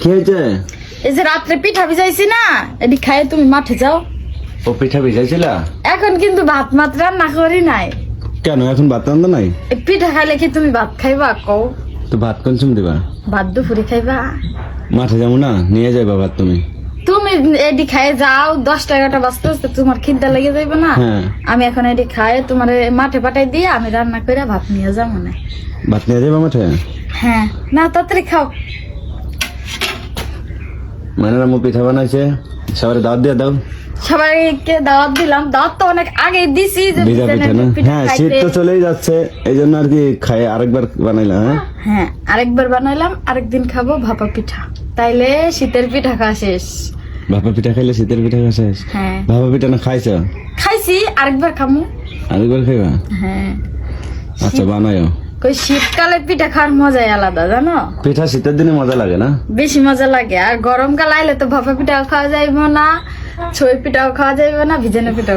কি হয়েছে? এই যে রাত্রে পিঠা ভিজাইছি না, এটি খাই তুমি মাঠে যাও। ও পিঠা ভিজাইছিলা? এখন কিন্তু ভাত মাত রান্না করি নাই। কেন এখন ভাত রান্না নাই? এই পিঠা খাইলে কি তুমি ভাত খাইবা কও? তো ভাত কনসুম দিবা? ভাত দুপুরে খাইবা? মাঠে যাবো না, নিয়ে যাইবা ভাত তুমি। তুমি এডি খাই যাও, 10টা 11টা বাজতে বাজতে তোমার খিদা লেগে যাইবে না। হ্যাঁ। আমি এখন এডি খাই তোমার মাঠে পাঠাই দিয়ে আমি রান্না করে ভাত নিয়ে যাবো না। ভাত নিয়ে যাইবা মাঠে? হ্যাঁ না, তাড়াতাড়ি খাও। মানে আম্মু পিঠা বানাইছে, সবাই দাওয়াত দিয়ে দাও। সবাইকে দাওয়াত দিলাম, দাওয়াত তো অনেক আগে দিছি যে ভিজা পিঠা না? হ্যাঁ, শীত তো চলেই যাচ্ছে, এই জন্য আর কি খাই আরেকবার বানাইলাম। হ্যাঁ হ্যাঁ, আরেকবার বানাইলাম, আরেকদিন খাবো ভাপা পিঠা। তাইলে শীতের পিঠা খাওয়া শেষ। ভাপা পিঠা খাইলে শীতের পিঠা খাওয়া শেষ? হ্যাঁ ভাপা পিঠা না খাইছ? খাইছি, আরেকবার খামু। আরেকবার খাইবা? হ্যাঁ। আচ্ছা বানাইও। কই শীতকালে পিঠা খাওয়ার মজাই আলাদা, জানো? পিঠা শীতের দিনে মজা লাগে না? বেশি মজা লাগে। আর গরমকাল আইলে তো ভাপা পিঠাও খাওয়া যাইব না, ছই পিঠাও খাওয়া যাইব না, ভিজানো পিঠাও